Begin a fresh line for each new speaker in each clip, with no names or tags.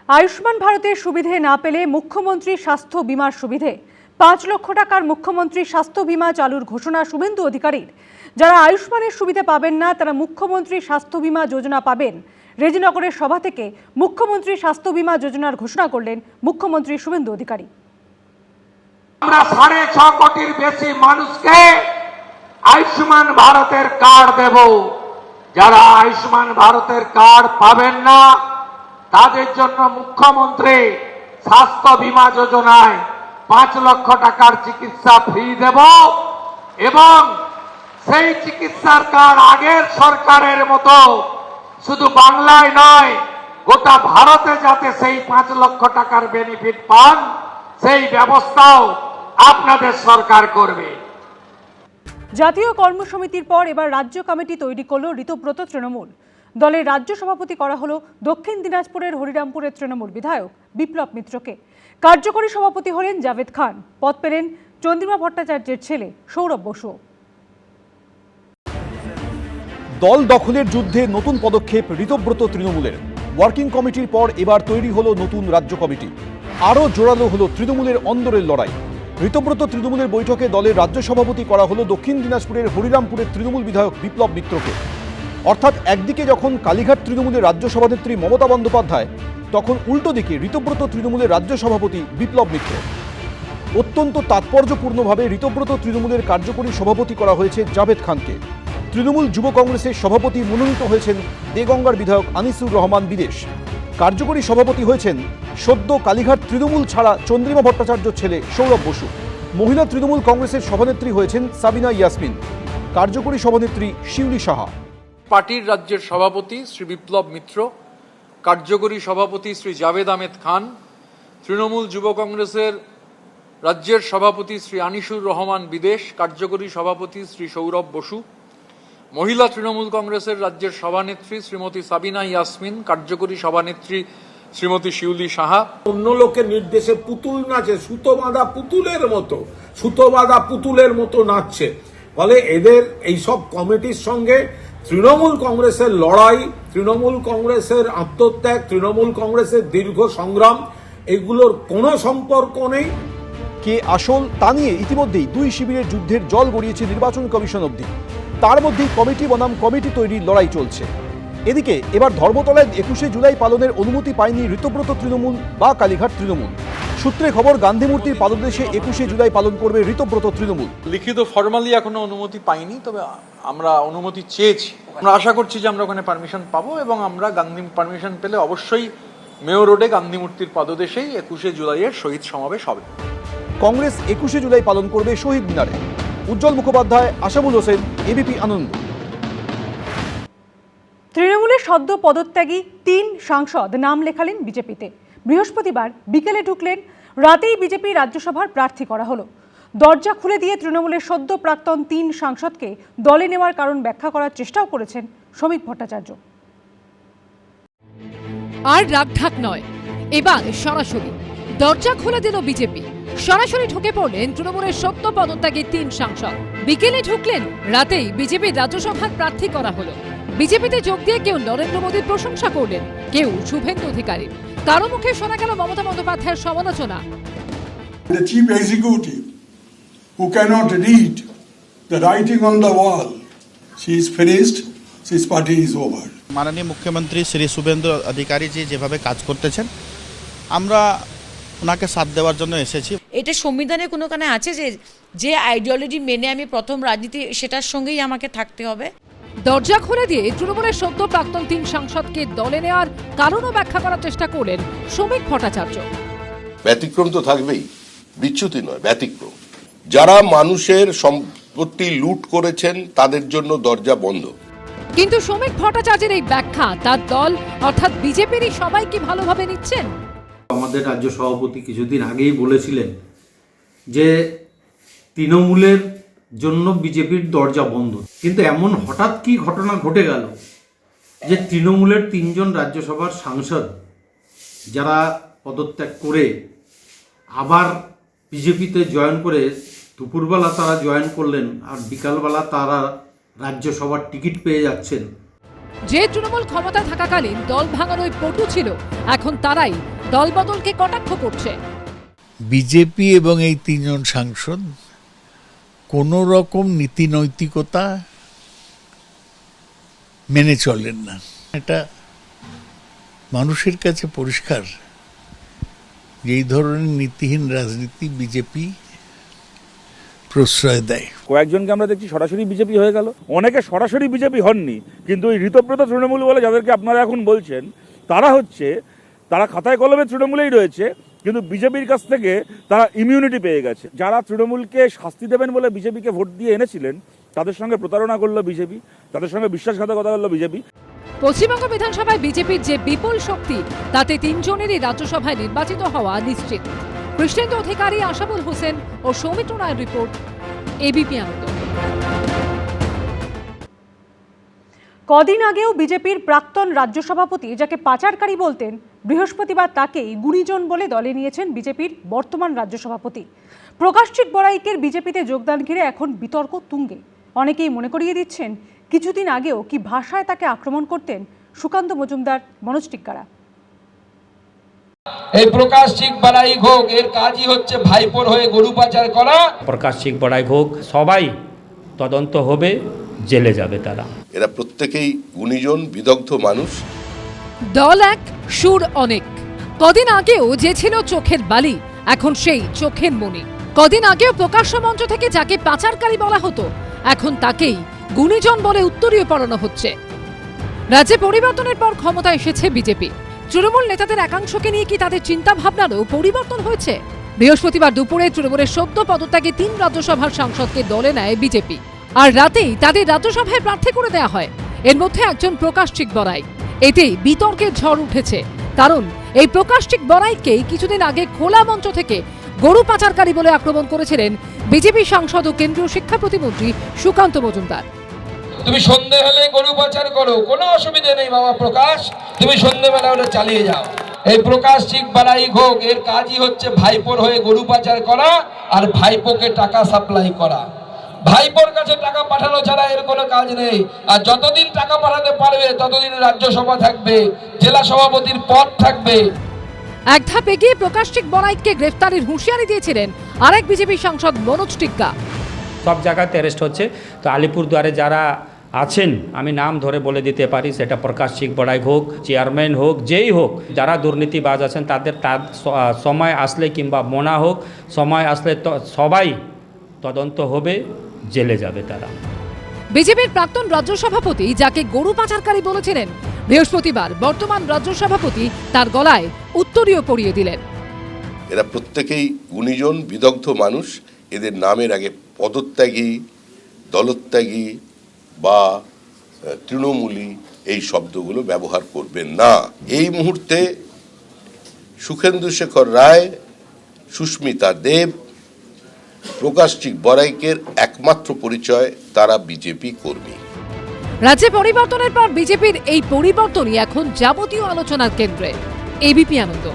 আয়ুষ্মান ভারতের সুবিধে না পেলে মুখ্যমন্ত্রী স্বাস্থ্য বিমার সুবিধে 5 লক্ষ টাকার মুখ্যমন্ত্রী স্বাস্থ্য বিমা চালুর ঘোষণা শুভেন্দু অধিকারীর। যারা আয়ুষ্মানের সুবিধা পাবেন না তারা মুখ্যমন্ত্রী স্বাস্থ্য বিমা যোজনা পাবেন। রেজিনগরের সভা থেকে মুখ্যমন্ত্রী স্বাস্থ্য বিমা যোজনার ঘোষণা করলেন মুখ্যমন্ত্রী শুভেন্দু অধিকারী।
আমরা 6.5 কোটির বেশি মানুষকে আয়ুষ্মান ভারতের কার্ড দেব। যারা আয়ুষ্মান ভারতের কার্ড পাবেন না তাদের জন্য মুখ্যমন্ত্রী স্বাস্থ্য বিমা যোজনায় 5 লক্ষ টাকার চিকিৎসা ফ্রি দেব এবং সেই চিকিৎসার কার্ড আগের সরকারের মতো শুধু বাংলায় নয় গোটা ভারতে যাতে সেই 5 লক্ষ টাকার বেনিফিট পান সেই ব্যবস্থাও আপনাদের সরকার করবে।
জাতীয় কর্মসমিতির পর এবার রাজ্য কমিটি তৈরি করল ঋতব্রত তৃণমূল। দলের রাজ্য সভাপতি করা হলো দক্ষিণ দিনাজপুরের হরিরামপুরের তৃণমূল বিধায়ক বিপ্লব মিত্রকে। কার্যকরী সভাপতি হলেন জাভেদ খান। পদ পেলেন চন্দ্রিমা ভট্টাচার্যের ছেলে সৌরভ বসু।
দল দখলের যুদ্ধে নতুন পদক্ষেপ ঋতব্রত তৃণমূলের। ওয়ার্কিং কমিটির পর এবার তৈরি হলো নতুন রাজ্য কমিটি। আরও জোরালো হলো তৃণমূলের অন্দরের লড়াই। ঋতব্রত তৃণমূলের বৈঠকে দলের রাজ্য সভাপতি করা হলো দক্ষিণ দিনাজপুরের হরিরামপুরের তৃণমূল বিধায়ক বিপ্লব মিত্রকে। অর্থাৎ একদিকে যখন কালীঘাট তৃণমূলের রাজ্য সভানেত্রী মমতা বন্দ্যোপাধ্যায়, তখন উল্টো দিকে ঋতব্রত তৃণমূলের রাজ্য সভাপতি বিপ্লব মিত্র। অত্যন্ত তাৎপর্যপূর্ণভাবে ঋতব্রত তৃণমূলের কার্যকরী সভাপতি করা হয়েছে জাভেদ খানকে। তৃণমূল যুব কংগ্রেসের সভাপতি মনোনীত হয়েছেন দেগঙ্গার বিধায়ক আনিসুর রহমান বিদেশ। কার্যকরী সভাপতি হয়েছেন সদ্য কালীঘাট তৃণমূল ছাড়া চন্দ্রিমা ভট্টাচার্য ছেলে সৌরভ বসু। মহিলা তৃণমূল কংগ্রেসের সভানেত্রী হয়েছেন সাবিনা ইয়াসমিন। কার্যকরী সভানেত্রী শিউলি সাহা।
পার্টির রাজ্যের সভাপতি শ্রী বিপ্লব মিত্র, কার্যকরী সভাপতি শ্রী জাভেদ আহমেদ খান, তৃণমূল যুব কংগ্রেসের রাজ্যের সভাপতি শ্রী আনিসুর রহমান বিদেশ, কার্যকরী সভাপতি শ্রী সৌরভ বসু, মহিলা তৃণমূল কংগ্রেসের রাজ্যের সভানেত্রী শ্রীমতী সাবিনা ইয়াসমিন, কার্যকরী সভানেত্রী শ্রীমতী শিউলি সাহা।
অন্য লোকের নির্দেশে পুতুল নাচে, সুতো বাঁধা পুতুলের মতো নাচছে। ফলে এদের এইসব কমিটির সঙ্গে তৃণমূল কংগ্রেসের লড়াই, তৃণমূল কংগ্রেসের আত্মত্যাগ, তৃণমূল কংগ্রেসের দীর্ঘ সংগ্রাম, এগুলোর কোনো সম্পর্ক নেই।
কে আসল তা নিয়ে ইতিমধ্যেই দুই শিবিরের যুদ্ধের জল গড়িয়েছে নির্বাচন কমিশন অবধি। তার মধ্যেই কমিটি বনাম কমিটি তৈরির লড়াই চলছে। এদিকে এবার ধর্মতলায় 21শে জুলাই পালনের অনুমতি পায়নি ঋতব্রত তৃণমূল বা কালীঘাট তৃণমূল। সূত্রে খবর, গান্ধী মূর্তির পাদদেশে 21শে জুলাই পালন করবে ঋতব্রত তৃণমূল।
লিখিত ফর্মালি এখনো অনুমতি পাইনি, তবে আমরা অনুমতি চেয়েছি। আমরা আশা করছি যে আমরা ওখানে পারমিশন পাবো এবং আমরা গান্ধী পারমিশন পেলে অবশ্যই মেয়র রোডে গান্ধী মূর্তির পাদদেশেই 21শে জুলাইয়ের শহীদ সমাবেশ হবে।
কংগ্রেস 21শে জুলাই পালন করবে শহীদ মিনারে। উজ্জ্বল মুখোপাধ্যায়, আশাবুল হোসেন, এবিপি আনন্দ।
তৃণমূলের সদ্য পদত্যাগী 3 সাংসদ নাম লেখালেন বিজেপিতে। বৃহস্পতিবার বিকেলে ঢুকলেন, রাতেই বিজেপি রাজ্যসভার প্রার্থী করা হলো। দরজা খুলে দিয়ে তৃণমূলের সদ্য প্রাক্তন 3 সাংসদকে দলে নেওয়ার কারণ ব্যাখ্যা করার চেষ্টাও করেছেন শ্রমিক ভট্টাচার্য।
আর রাগঢাক নয়, এবার সরাসরি দরজা খুলে দিল বিজেপি। সরাসরি ঢুকে পড়লেন তৃণমূলের সদ্য পদত্যাগী 3 সাংসদ। বিকেলে ঢুকলেন, রাতেই বিজেপির রাজ্যসভার প্রার্থী করা হলো। বিজেপিতে যোগ দিয়ে কেউ নরেন্দ্র মোদীর প্রশংসা করলেন, কেউ শুভেন্দু অধিকারী। কারো মুখে শোনা গেল মমতা বন্দ্যোপাধ্যায়ের সমালোচনা।
The chief executive who cannot read the writing on the wall, she is finished, his party is over.
মাননীয় মুখ্যমন্ত্রী শ্রী শুভেন্দু অধিকারী জি যেভাবে কাজ করতেছেন, আমরা ওনাকে সাথ দেওয়ার জন্য এসেছি।
এটা সংবিধানে কোনোখানে আছে যে আইডিওলজি মেনে আমি প্রথম রাজনীতি, সেটার সঙ্গেই আমাকে থাকতে হবে।
দরজা খুলে দিয়ে তৃণমূলের সদ্য প্রাক্তন 3 সাংসদকে দলে নেওয়ার কারণও ব্যাখ্যা করার চেষ্টা করলেন শ্রমিক ভট্টাচার্য।
ব্যতিক্রম তো থাকবেই, বিচ্যুতি নয়, ব্যতিক্রম। যারা মানুষের সম্পত্তি লুট করেছেন তাদের জন্য দরজা বন্ধ।
কিন্তু শ্রমিক ভট্টাচার্যের এই ব্যাখ্যা তার দল অর্থাৎ বিজেপিরই সবাই কি ভালোভাবে নিচ্ছেন?
আমাদের রাজ্য সভাপতি কিছুদিন আগেই বলেছিলেন যে তৃণমূলের জন্য বিজেপির দরজা বন্ধ। কিন্তু এমন হঠাৎ কি ঘটনা ঘটে গেল যে তৃণমূলের 3 জন রাজ্যসভার সাংসদ যারা পদত্যাগ করে আবার বিজেপিতে জয়েন করে, দুপুরবেলা তারা জয়েন করলেন আর বিকালবেলা তারা রাজ্যসভার টিকিট পেয়ে যাচ্ছেন।
যে তৃণমূল ক্ষমতা থাকাকালীন দল ভাঙার ওই পটু ছিল, এখন তারাই দলবদলকে কটাক্ষ করছে।
বিজেপি এবং এই তিনজন সাংসদ কোনো রকম নীতি নৈতিকতা মেনে চলেন না, এটা মানুষের কাছে পরিষ্কার। এই ধরনের নীতিহীন রাজনীতি বিজেপি প্রশ্রয় দেয়।
কয়েকজনকে আমরা দেখছি সরাসরি বিজেপি হয়ে গেল, অনেকে সরাসরি বিজেপি হননি, কিন্তু ওই ঋতব্রত তৃণমূল বলে যাদেরকে আপনারা এখন বলছেন, তারা খাতায় কলমে তৃণমূলেই রয়েছে, কিন্তু বিজেপির কাছ থেকে তারা ইমিউনিটি পেয়ে গেছে। যারা তৃণমূলকে শাস্তি দেবেন বলে বিজেপিকে ভোট দিয়ে এনেছিলেন, তাদের সঙ্গে প্রতারণা করলো বিজেপি, তাদের সঙ্গে বিশ্বাসঘাতকতা করলো বিজেপি।
পশ্চিমবঙ্গ বিধানসভায় বিজেপির যে বিপুল শক্তি, তাতে তিনজনেরই রাজ্যসভায় নির্বাচিত হওয়া নিশ্চিত। কৃষ্ণেন্দু অধিকারী, আশাবুল হোসেন ও সৌমিত্র রায়ের রিপোর্ট, এবিপি আনন্দ।
কদিন আগেও বিজেপির প্রাক্তন রাজ্য সভাপতি, যাকে পাচারকারী বলতেন, বৃহস্পতিবার তাকেই গুণীজন বলে দলে নিয়েছেন বিজেপির বর্তমান রাজ্য সভাপতি। প্রকাশচিক বড়াইকের বিজেপিতে যোগদান ঘিরে এখন বিতর্ক তুঙ্গে। অনেকেই মনে করিয়ে দিচ্ছেন, কিছুদিন আগেও কি ভাষায় তাকে আক্রমণ করতেন সুকান্ত মজুমদার, মনোজ টিক্কারা।
এই প্রকাশচিক বড়াই হোক, এর কাজই হচ্ছে ভাইপোর হয়ে গরু পাচার করা।
প্রকাশচিক বড়াই হোক, সবাই তদন্ত হবে, জেলে যাবে তারা।
এরা প্রত্যেকেই গুণীজন, বিদগ্ধ মানুষ।
দল এক, সুর অনেক। কদিন আগেও যে ছিল চোখের বালি, এখন সেই চোখের মণি। কদিন আগেও প্রকাশ্য মঞ্চ থেকে যাকে পাচারকারী বলা হতো, এখন তাকেই গুণীজন বলে উত্তরীয় পড়ানো হচ্ছে। রাজ্যে পরিবর্তনের পর ক্ষমতায় এসেছে বিজেপি। তৃণমূল নেতাদের একাংশকে নিয়ে কি তাদের চিন্তা ভাবনারও পরিবর্তন হয়েছে? বৃহস্পতিবার দুপুরে তৃণমূলের সদ্য পদত্যাগে 3 রাজ্যসভার সাংসদকে দলে নেয় বিজেপি, আর রাতেই তাদের রাজ্যসভায় প্রার্থী করে দেওয়া হয়। এর মধ্যে একজন প্রকাশচিক বড়াই। এতেই বিতর্কের ঝড় উঠেছে, কারণ এই প্রকাশচিক বড়াইকেই কিছুদিন আগে খোলা মঞ্চ থেকে গরু পাচারকারী বলে আক্রমণ করেছিলেন বিজেপি সাংসদ ও কেন্দ্রীয় শিক্ষা প্রতিমন্ত্রী সুকান্ত মজুমদার।
তুমি সন্ধে হলে গরু পাচার করো, কোনো অসুবিধা নেই বাবা প্রকাশ, তুমি সন্ধ্যেবেলা ওটা চালিয়ে যাও। এই প্রকাশচিক বড়াই হোক, এর কাজই হচ্ছে ভাইপোর হয়ে গরু পাচার করা আর ভাইপোকে টাকা সাপ্লাই করা। ভাইপোর কাছে টাকা পাঠানো ছাড়া এর কোনো কাজ নেই। আর যতদিন টাকা পাঠাতে পারবে ততদিন রাজ্যসভা থাকবে, জেলা সভাপতির পদ থাকবে।
এক ধাপ এগিয়ে প্রকাশচিক বড়াইকে গ্রেফতারের হুঁশিয়ারি দিয়েছিলেন আরেক বিজেপি সাংসদ মনোজ টিক্কা।
সব জায়গাতে অ্যারেস্ট হচ্ছে, তো আলিপুরদুয়ারে যারা আছেন, আমি নাম ধরে বলে দিতে পারি, সেটা প্রকাশচিক বড়াই হোক, চেয়ারম্যান হোক, যেই হোক, যারা দুর্নীতিবাজ আছেন তাদের সময় আসলে কিংবা মোনা হোক, সময় আসলে সবাই তদন্ত হবে, জেলে যাবে তারা।
বিজেপির প্রাক্তন রাজ্য সভাপতি, যাকে গরু পাচারকারী বলেছিলেন, বৃহস্পতিবার বর্তমান রাজ্য সভাপতি তার গলায় উত্তরীয় পরিয়ে দিলেন।
এরা প্রত্যেকেই গুণীজন, বিদগ্ধ মানুষ। এদের নামের আগে পদত্যাগী, দলত্যাগী বা তৃণমূলী এই শব্দগুলো ব্যবহার করবেন না। এই মুহূর্তে সুখেন্দু শেখর রায়, সুস্মিতা দেব, প্রকাশচিক বড়াইকের একমাত্র পরিচয় তারা বিজেপি কর্মী।
রাজ্যে পরিবর্তনের পর বিজেপির এই পরিবর্তনই এখন যাবতীয় আলোচনার কেন্দ্রে। এবিপি আনন্দ।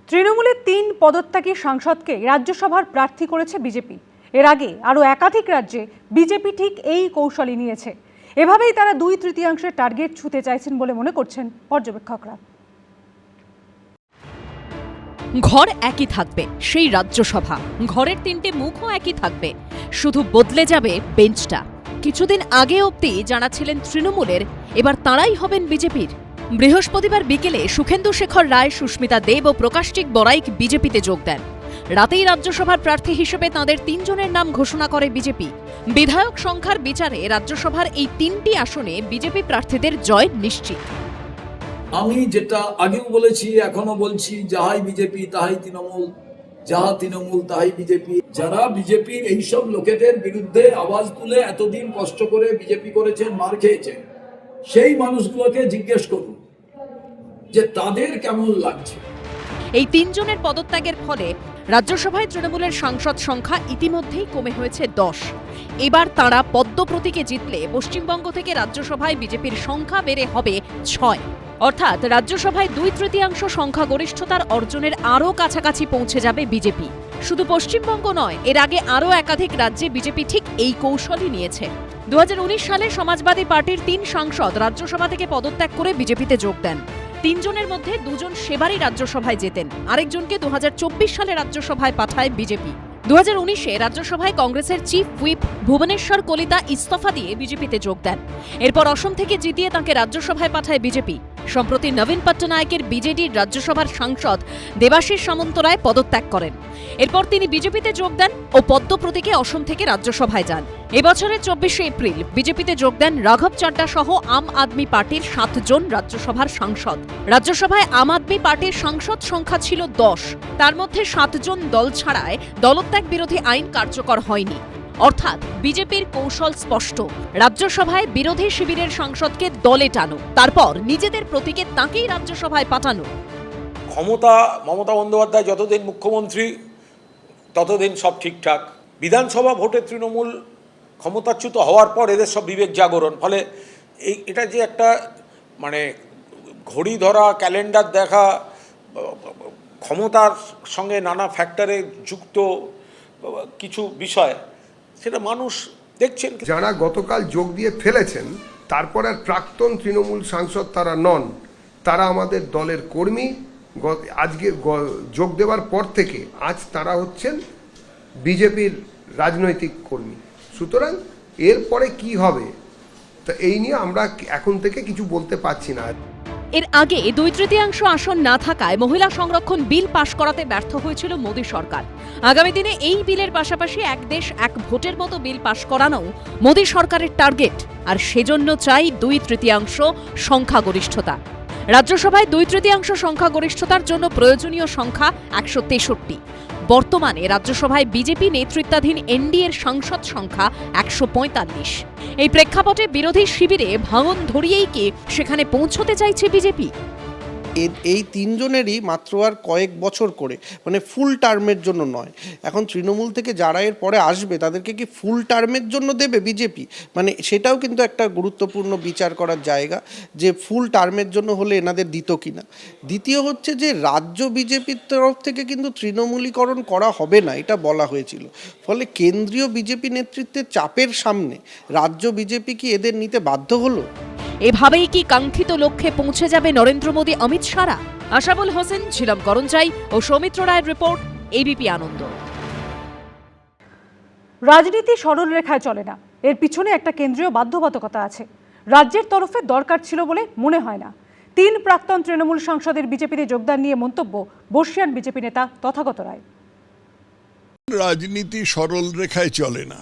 তৃণমূলের 3 পদত্যাগী সাংসদকে রাজ্যসভার প্রার্থী করেছে বিজেপি। এর আগে আরও একাধিক রাজ্যে বিজেপি ঠিক এই কৌশলই নিয়েছে। এভাবেই তারা 2/3 টার্গেট ছুঁতে চাইছেন বলে মনে করছেন পর্যবেক্ষকরা।
ঘর একই থাকবে, সেই রাজ্যসভা। ঘরের 3টে মুখও একই থাকবে, শুধু বদলে যাবে বেঞ্চটা। কিছুদিন আগে অবধি যারা ছিলেন তৃণমূলের, এবার তাঁরাই হবেন বিজেপির। বৃহস্পতিবার বিকেলে সুখেন্দু শেখর রায়, সুস্মিতা দেব ও প্রকাশচিক বড়াইক বিজেপিতে যোগ দেন। রাতেই রাজ্যসভার প্রার্থী হিসেবে তাঁদের 3 জনের নাম ঘোষণা করে বিজেপি। বিধায়ক সংখ্যার বিচারে রাজ্যসভার এই 3টি আসনে বিজেপি প্রার্থীদের জয় নিশ্চিত।
আমি যেটা আগেও বলেছি, এখনো বলছি, যাহাই বিজেপি তাহাই তৃণমূল, যাহা তৃণমূল তাহাই বিজেপি। যারা বিজেপির এইসব লোকেদের বিরুদ্ধে আওয়াজ তুলে এতদিন কষ্ট করে বিজেপি করেছেন, মার খেয়েছেন, সেই মানুষগুলোকে জিজ্ঞেস করুন যে তাদের কেমন লাগছে।
এই 3 জনের পদত্যাগের ফলে রাজ্যসভায় তৃণমূলের সাংসদ সংখ্যা ইতিমধ্যেই কমে হয়েছে 10। এবার তাঁরা পদ্ম প্রতীকে জিতলে পশ্চিমবঙ্গ থেকে রাজ্যসভায় বিজেপির সংখ্যা বেড়ে হবে 6। অর্থাৎ রাজ্যসভায় 2/3 সংখ্যাগরিষ্ঠতার অর্জনের আরও কাছাকাছি পৌঁছে যাবে বিজেপি। শুধু পশ্চিমবঙ্গ নয়, এর আগে আরও একাধিক রাজ্যে বিজেপি ঠিক এই কৌশলই নিয়েছে। 2019 সালে সমাজবাদী পার্টির 3 সাংসদ রাজ্যসভা থেকে পদত্যাগ করে বিজেপিতে যোগ দেন। তিনজনের মধ্যে দুজন সেবারই রাজ্যসভায় জেতেন, আরেকজনকে 2024 সালে রাজ্যসভায় পাঠায় বিজেপি। 2019-এ রাজ্যসভায় কংগ্রেসের চিফ হুইপ ভুবনেশ্বর কলিতা ইস্তফা দিয়ে বিজেপিতে যোগ দেন। এরপর অসম থেকে জিতিয়ে তাঁকে রাজ্যসভায় পাঠায় বিজেপি। সম্প্রতি নবীন পট্টনায়কের বিজেডির রাজ্যসভার সাংসদ দেবাশিস সামন্তরায় পদত্যাগ করেন। এরপর তিনি বিজেপিতে যোগ দেন ও পদ্ম প্রতীকে অসম থেকে রাজ্যসভায় যান। এবছরের 24শে এপ্রিল বিজেপিতে যোগ দেন রাঘব চাড্ডা সহ আম আদমি পার্টির 7 জন রাজ্যসভার সাংসদ। রাজ্যসভায় আম আদমি পার্টির সাংসদ সংখ্যা ছিল 10, তার মধ্যে 7 জন দল ছাড়ায় দলত্যাগ বিরোধী আইন কার্যকর হয়নি। অর্থাৎ বিজেপির কৌশল স্পষ্ট, রাজ্যসভায় বিরোধী শিবিরের সাংসদকে দলে টানো, তারপর নিজেদের প্রতীকে তাঁকেই রাজ্যসভায় পাঠানো।
ক্ষমতা মমতা বন্দ্যোপাধ্যায় যতদিন মুখ্যমন্ত্রী ততদিন সব ঠিকঠাক। বিধানসভা ভোটে তৃণমূল ক্ষমতাচ্যুত হওয়ার পর এদের সব বিবেক জাগরণ, ফলে এটা যে একটা মানে ঘড়ি ধরা, ক্যালেন্ডার দেখা, ক্ষমতার সঙ্গে নানা ফ্যাক্টরে যুক্ত কিছু বিষয়, সেটা মানুষ দেখছেন।
যারা গতকাল যোগ দিয়ে ফেলেছেন তারপর আর প্রাক্তন তৃণমূল সাংসদ তারা নন, তারা আমাদের দলের কর্মী। আজকে যোগ দেওয়ার পর থেকে আজ তারা হচ্ছেন বিজেপির রাজনৈতিক কর্মী। সুতরাং এরপরে কি হবে তা এই নিয়ে আমরা এখন থেকে কিছু বলতে পারছি না।
এর আগে 2/3 আসন না থাকায় মহিলা সংরক্ষণ বিল পাশ করাতে ব্যর্থ হয়েছিল মোদী সরকার। আগামী দিনে এই বিলের পাশাপাশি এক দেশ এক ভোটের মতো বিল পাশ করানো মোদী সরকারের টার্গেট, আর সেজন্য চাই 2/3 সংখ্যাগরিষ্ঠতা। রাজ্যসভায় 2/3 সংখ্যাগরিষ্ঠতার জন্য প্রয়োজনীয় সংখ্যা 163। বর্তমানে রাজ্যসভায় বিজেপি নেতৃত্বাধীন এনডিএর সাংসদ সংখ্যা 145। এই প্রেক্ষাপটে বিরোধী শিবিরে ভাঙন ধরিয়েই কি সেখানে পৌঁছতে চাইছে বিজেপি?
এই তিনজনেরই মাত্র আর কয়েক বছর করে, মানে ফুল টার্মের জন্য নয়। এখন তৃণমূল থেকে যারা এর পরে আসবে তাদেরকে কি ফুল টার্মের জন্য দেবে বিজেপি? মানে সেটাও কিন্তু একটা গুরুত্বপূর্ণ বিচার করার জায়গা, যে ফুল টার্মের জন্য হলে এনাদের দিত কিনা। দ্বিতীয় হচ্ছে যে রাজ্য বিজেপির তরফ থেকে কিন্তু তৃণমূলীকরণ করা হবে না, এটা বলা হয়েছিল। ফলে কেন্দ্রীয় বিজেপি নেতৃত্বের চাপের সামনে রাজ্য বিজেপি কি এদের নিতে বাধ্য হলো?
এভাবেই কি কাঙ্ক্ষিত লক্ষ্যে পৌঁছে যাবে নরেন্দ্র মোদী, অমিত শাহরা? আশাবুল হোসেন ছিলাম করঞ্চাই ও সৌমিত্র রায়ের রিপোর্ট, এবিপি আনন্দ।
রাজনীতি সরল রেখায় চলে না, এর পিছনে একটা কেন্দ্রীয় বাধ্যবাধকতা আছে। রাজ্যের তরফে দরকার ছিল বলে মনে হয় না। 3 প্রাক্তন তৃণমূল সাংসদের বিজেপিতে যোগদান নিয়ে মন্তব্য বর্ষিয়ান বিজেপি নেতা তথাগত রায়।
রাজনীতি সরল রেখায় চলে না,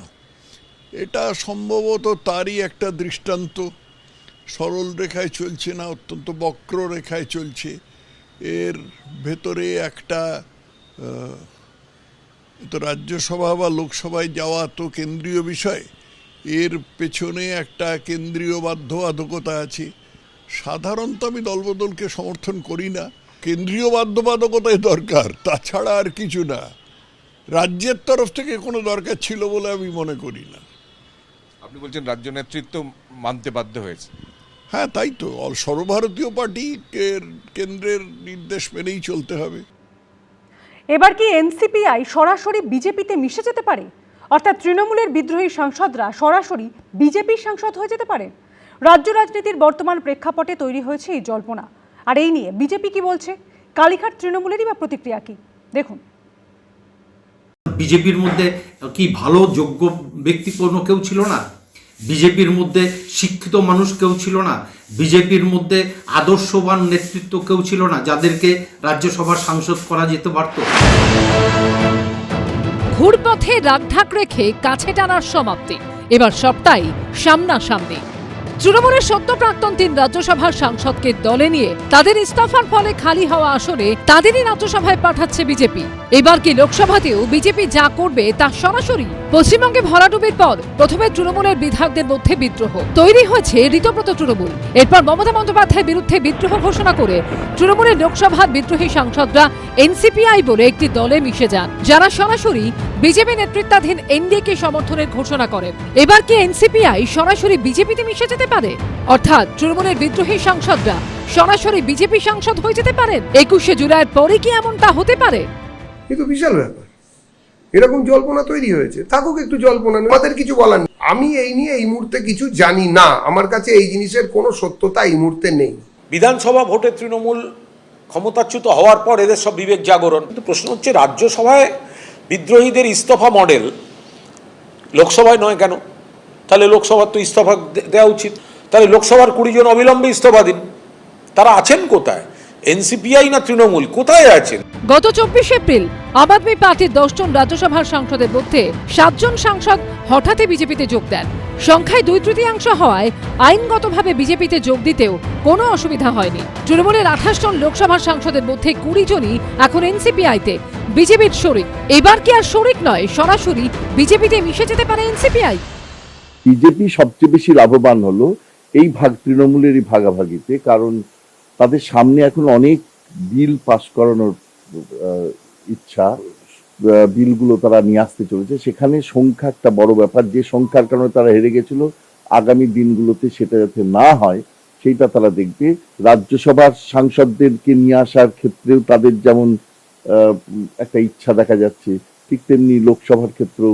এটা সম্ভবত তারই একটা দৃষ্টান্ত। সরল রেখায় চলছে না, অত্যন্ত বক্র রেখায় চলছে। এর ভেতরে একটা তো রাজ্যসভা বা লোকসভায় যাওয়া তো কেন্দ্রীয় বিষয়, এর পেছনে একটা কেন্দ্রীয় বাধ্যবাধকতা আছে। সাধারণত আমি দলবদলকে সমর্থন করি না, কেন্দ্রীয় বাধ্যবাধকতাই দরকার, তাছাড়া আর কিছু না। রাজ্যের তরফ থেকে কোনো দরকার ছিল বলে আমি মনে করি না।
আপনি বলছেন রাজ্য নেতৃত্ব মানতে বাধ্য হয়েছে?
হ্যাঁ, তাই তো। সর্বভারতীয় পার্টি কেন্দ্রের নির্দেশ মেনেই চলতে হবে।
এবার কি এনসিপিআই সরাসরি বিজেপিতে মিশে যেতে পারে? অর্থাৎ তৃণমূলের বিদ্রোহী সাংসদরা সরাসরি বিজেপির সাংসদ হয়ে যেতে পারে? রাজ্য রাজনীতির বর্তমান প্রেক্ষাপটে তৈরি হয়েছে এই জল্পনা। আর এই নিয়ে বিজেপি কি বলছে, কালীঘাট তৃণমূলেরই বা প্রতিক্রিয়া কি, দেখুন।
বিজেপির মধ্যে কি ভালো যোগ্য ব্যক্তি কোনো কেউ ছিল না? বিজেপির মধ্যে শিক্ষিত মানুষ কেউ ছিল না? বিজেপির মধ্যে আদর্শবান নেতৃত্ব কেউ ছিল না যাদেরকে রাজ্যসভার সাংসদ করা যেতে পারত?
ঘুরপথে রাগঢাক রেখে কাছে টানার সমাপ্তি, এবার সবটাই সামনাসামনি। তৃণমূলের সদ্য প্রাক্তন 3 রাজ্যসভার সাংসদকে দলে নিয়ে তাদের ইস্তফার ফলে খালি হওয়া আসনে তাদেরই রাজ্যসভায় পাঠাচ্ছে বিজেপি। এবার কি লোকসভাতেও বিজেপি যা করবে তা সরাসরি? পশ্চিমবঙ্গে ভরাডুবির পর প্রথমে তৃণমূলের বিধায়কদের মধ্যে বিদ্রোহ তৈরি হয়েছে ঋতব্রত তৃণমূল। এরপর মমতা বন্দ্যোপাধ্যায়ের বিরুদ্ধে বিদ্রোহ ঘোষণা করে তৃণমূলের লোকসভার বিদ্রোহী সাংসদরা এনসিপিআই বলে একটি দলে মিশে যান, যারা সরাসরি বিজেপি নেতৃত্বাধীন এনডিএকে সমর্থনের ঘোষণা করেন। এবার কি এনসিপিআই সরাসরি বিজেপিতে মিশে যেতে পারে? অর্থাৎ তৃণমূলের বিদ্রোহী সাংসদরা সরাসরি বিজেপি সাংসদ হয়ে যেতে পারেন? 21শে জুলাইয়ের পরে কি এমনটা হতে পারে?
কিন্তু বিশাল ব্যাপার, এরকম জল্পনা তৈরি হয়েছে, থাকুক একটু জল্পনা, আমাদের কিছু বলার নেই। আমি এই নিয়ে এই মুহূর্তে কিছু জানি না, আমার কাছে এই জিনিসের কোনো সত্যতা এই মুহূর্তে নেই।
বিধানসভা ভোটে তৃণমূল ক্ষমতাচ্যুত হওয়ার পর এদের সব বিবেক জাগরণ। কিন্তু প্রশ্ন হচ্ছে, রাজ্যসভায় বিদ্রোহীদের ইস্তফা মডেল, লোকসভায় নয় কেন? তাহলে লোকসভার তো ইস্তফা দেওয়া উচিত। তাহলে লোকসভার 20 জন অবিলম্বে ইস্তফা দিন। তারা আছেন কোথায়? এনসিপিআই না তৃণমূল, কোথায় আছেন?
গত 24 এপ্রিল আম আদমি পার্টির 10 জন রাজ্যসভার সাংসদের মধ্যে 7 জন সাংসদ হঠাৎই বিজেপিতে যোগ দেন। সংখ্যায় 2/3 হওয়ায় আইনগতভাবে বিজেপিতে যোগ দিতেও কোনো অসুবিধা হয়নি। তৃণমূলের 28 জন লোকসভার সাংসদের মধ্যে 20 জনই এখন এনসিপিআইতে বিজেপির শরিক। এবার কি আর শরিক নয়, সরাসরি বিজেপিতে মিশে যেতে পারে এনসিপিআই?
বিজেপি সবচেয়ে বেশি লাভবান হলো এই তৃণমূলেরই ভাগাভাগিতে, কারণ তাদের সামনে এখন অনেক বিল পাস করানোর ইচ্ছা, বিলগুলো তারা নিয়ে আসতে চলেছে। সেখানে সংখ্যা একটা বড় ব্যাপার। যে সংখ্যার কারণে তারা হেরে গেছিল, আগামী দিনগুলোতে সেটা যাতে না হয় সেইটা তারা দেখবে। রাজ্যসভার সাংসদদেরকে নিয়ে আসার ক্ষেত্রেও তাদের যেমন একটা ইচ্ছা দেখা যাচ্ছে, ঠিক তেমনি লোকসভার ক্ষেত্রেও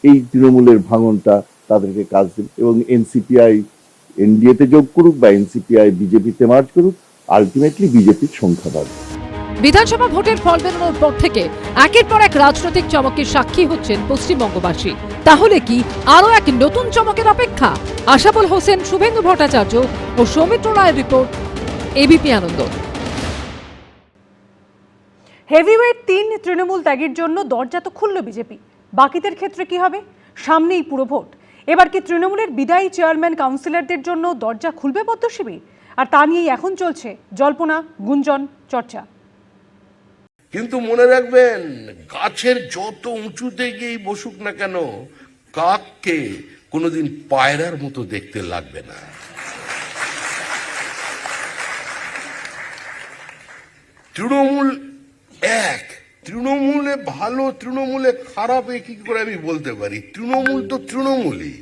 এই তৃণমূলের ভাঙনটা তাদেরকে কাজ দেবে। এবং এনসিপিআই এনডিএতে যোগ করুক বা এনসিপিআই বিজেপিতে মার্জ করুক, আলটিমেটলি বিজেপির সংখ্যা বাড়বে।
বিধানসভা ভোটের ফল বেরোনোর পর থেকে একের পর এক রাজনৈতিক চমকের সাক্ষী হচ্ছেন পশ্চিমবঙ্গবাসী। তাহলে কি আরো এক নতুন চমকের অপেক্ষা? আশাবুল হোসেন, শুভেন্দু ভট্টাচার্য ও সৌমিত্র রায়ের রিপোর্ট, এবিপি আনন্দ।
হেভিওয়েট 3 তৃণমূল ত্যাগের জন্য দরজা তো খুলল বিজেপি, বাকিদের ক্ষেত্রে কি হবে? সামনেই পুরো ভোট। এবার কি তৃণমূলের বিদায়ী চেয়ারম্যান কাউন্সিলরদের জন্য দরজা খুলবে পদ্মশিবির? আর তা নিয়েই এখন চলছে জল্পনা, গুঞ্জন, চর্চা।
কিন্তু মনে রাখবেন, গাছের যত উঁচুতে গিয়েই বসুক না কেন, কাককে কোনোদিন পায়রার মতো দেখতে লাগবে না। তৃণমূল এক, তৃণমূলে ভালো, তৃণমূলে খারাপ, কি করে আমি বলতে পারি? তৃণমূল তো তৃণমূলই।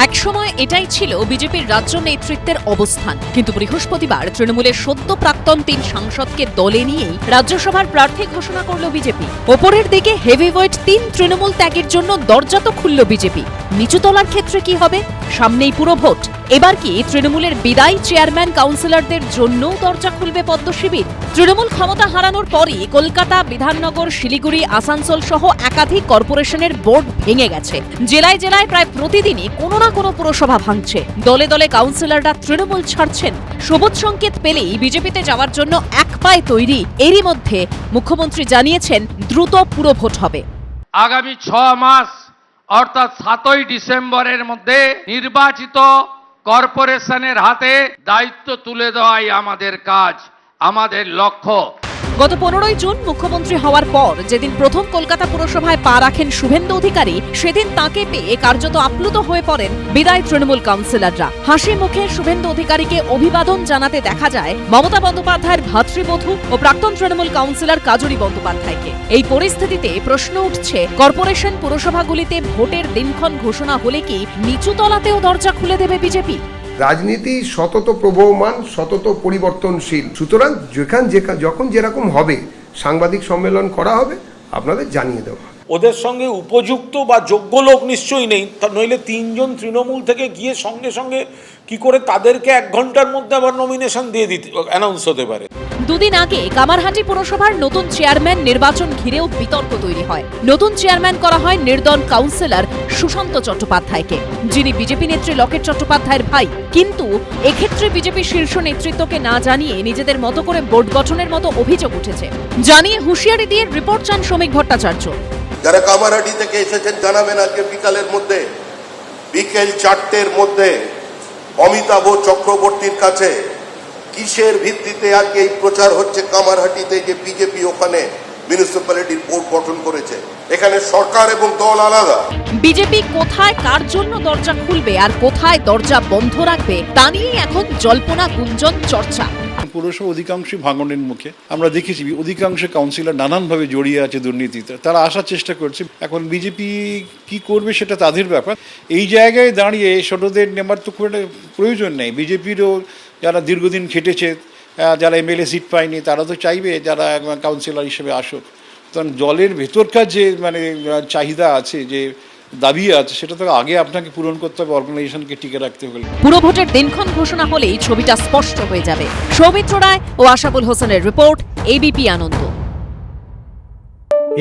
একসময় এটাই ছিল বিজেপির রাজ্য নেতৃত্বের অবস্থান, কিন্তু বৃহস্পতিবার তৃণমূলের সদ্য প্রাক্তন 3 সাংসদকে দলে নিয়েই রাজ্যসভার প্রার্থী ঘোষণা করল বিজেপি। ওপরের দিকে হেভিওয়েট 3 তৃণমূল ত্যাগের জন্য দরজা তো খুলল বিজেপি, নিচুতলার ক্ষেত্রে কি হবে? সামনেই পুরো ভোট। এবার কি তৃণমূলের বিদায়ী চেয়ারম্যান কাউন্সিলরদের জন্য দরজা খুলবে পদ্মশিবির? তৃণমূল ক্ষমতা হারানোর পরই কলকাতা, বিধাননগর, শিলিগুড়ি, আসানসোল সহ একাধিক কর্পোরেশনের বোর্ড ভেঙে গেছে। জেলায় জেলায় প্রায় প্রতিদিনই কোনো না কোনো পুরসভা ভাঙছে। দলে দলে কাউন্সিলররা তৃণমূল ছাড়ছেন। সবুজ সংকেত পেলেই বিজেপিতে যাওয়ার জন্য এক পায়ে তৈরি। এরই মধ্যে মুখ্যমন্ত্রী জানিয়েছেন দ্রুত পুরো ভোট হবে।
আগামী 6 মাস অর্থাৎ 7ই ডিসেম্বরের মধ্যে নির্বাচিত কর্পোরেশনের হাতে দায়িত্ব তুলে দেওয়াই আমাদের কাজ, আমাদের লক্ষ্য।
গত 15ই জুন মুখ্যমন্ত্রী হওয়ার পর যেদিন প্রথম কলকাতা পুরসভায় পা রাখেন শুভেন্দু অধিকারী, সেদিন তাকে পেয়ে কার্যত আপ্লুত হয়ে পড়েন বিদায়ী তৃণমূল কাউন্সিলররা। হাসি মুখে শুভেন্দু অধিকারীকে অভিবাদন জানাতে দেখা যায় মমতা বন্দ্যোপাধ্যায়ের ভাতৃবধূ ও প্রাক্তন তৃণমূল কাউন্সিলর কাজরি বন্দ্যোপাধ্যায়কে। এই পরিস্থিতিতে প্রশ্ন উঠছে, কর্পোরেশন পুরসভাগুলিতে ভোটের দিনক্ষণ ঘোষণা হলে কি নিচুতলাতেও দরজা খুলে দেবে বিজেপি?
রাজনীতি সতত প্রবহমান, সতত পরিবর্তনশীল। সুতরাং যখন যেরকম হবে সাংবাদিক সম্মেলন করা হবে, আপনাদের জানিয়ে দেওয়া।
ওদের সঙ্গে উপযুক্ত বা যোগ্য লোক নিশ্চয়ই নেই, নইলে 3 জন তৃণমূল থেকে গিয়ে সঙ্গে সঙ্গে কি করে তাদেরকে 1 ঘন্টার মধ্যে আবার নমিনেশন দিয়ে দিতে অ্যানাউন্স হতে পারে?
দুদিন আগে কামারহাটি পুরসভার নতুন চেয়ারম্যান নির্বাচন ঘিরেও বিতর্ক তৈরি হয়। নতুন চেয়ারম্যান করা হয় নির্দল কাউন্সিলর সুশান্ত চট্টোপাধ্যায়কে, যিনি বিজেপি নেত্রী লকেট চট্টোপাধ্যায়ের ভাই। কিন্তু এক্ষেত্রে বিজেপি শীর্ষ নেতৃত্বকে না জানিয়ে নিজেদের মতো করে বোর্ড গঠনের মতো অভিযোগ উঠেছে। জানিয়ে হুঁশিয়ারি দিয়ে রিপোর্ট চান শ্রমিক ভট্টাচার্য।
যারা কামারহাটি থেকে এসেছেন জানাবেন আজকে বিকালের মধ্যে, বিকেল 4টের মধ্যে অমিতাভ চক্রবর্তীর কাছে কিসের ভিত্তিতে আজকে এই প্রচার হচ্ছে কামারহাটিতে যে বিজেপি ওখানে মিউনিসিপ্যালিটির বোর্ড গঠন করেছে। এখানে সরকার এবং দল আলাদা।
বিজেপি কোথায় কার জন্য দরজা খুলবে আর কোথায় দরজা বন্ধ রাখবে তা নিয়েই এখন জল্পনা, গুঞ্জন, চর্চা।
পুরসভা অধিকাংশই ভাঙনের মুখে। আমরা দেখেছি অধিকাংশ কাউন্সিলর নানানভাবে জড়িয়ে আছে দুর্নীতিতে, তারা আসার চেষ্টা করছে। এখন বিজেপি কি করবে সেটা তাদের ব্যাপার। এই জায়গায় দাঁড়িয়ে ছোটদের নেবার তো খুব একটা প্রয়োজন নেই। বিজেপিরও যারা দীর্ঘদিন খেটেছে, যারা এমএলএ সিট পায়নি, তারা তো চাইবে যারা কাউন্সিলর হিসেবে আসুক। তখন দলের ভেতরকার যে চাহিদা আছে, যে দাবি আছে সেটা তো আগে আপনাকে পূরণ করতে হবে, অর্গানাইজেশনকে টিকে রাখতে হলে।
পুরো ভোটের দিনক্ষণ ঘোষণা হলেই ছবিটা স্পষ্ট হয়ে যাবে। সৌমিত্র রায় ও আশাবুল হোসেনের রিপোর্ট, এবিপি আনন্দ।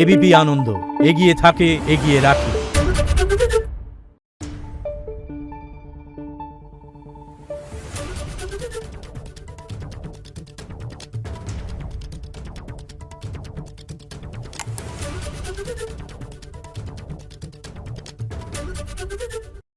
এবিপি আনন্দ, এগিয়ে থাকে, এগিয়ে রাখে।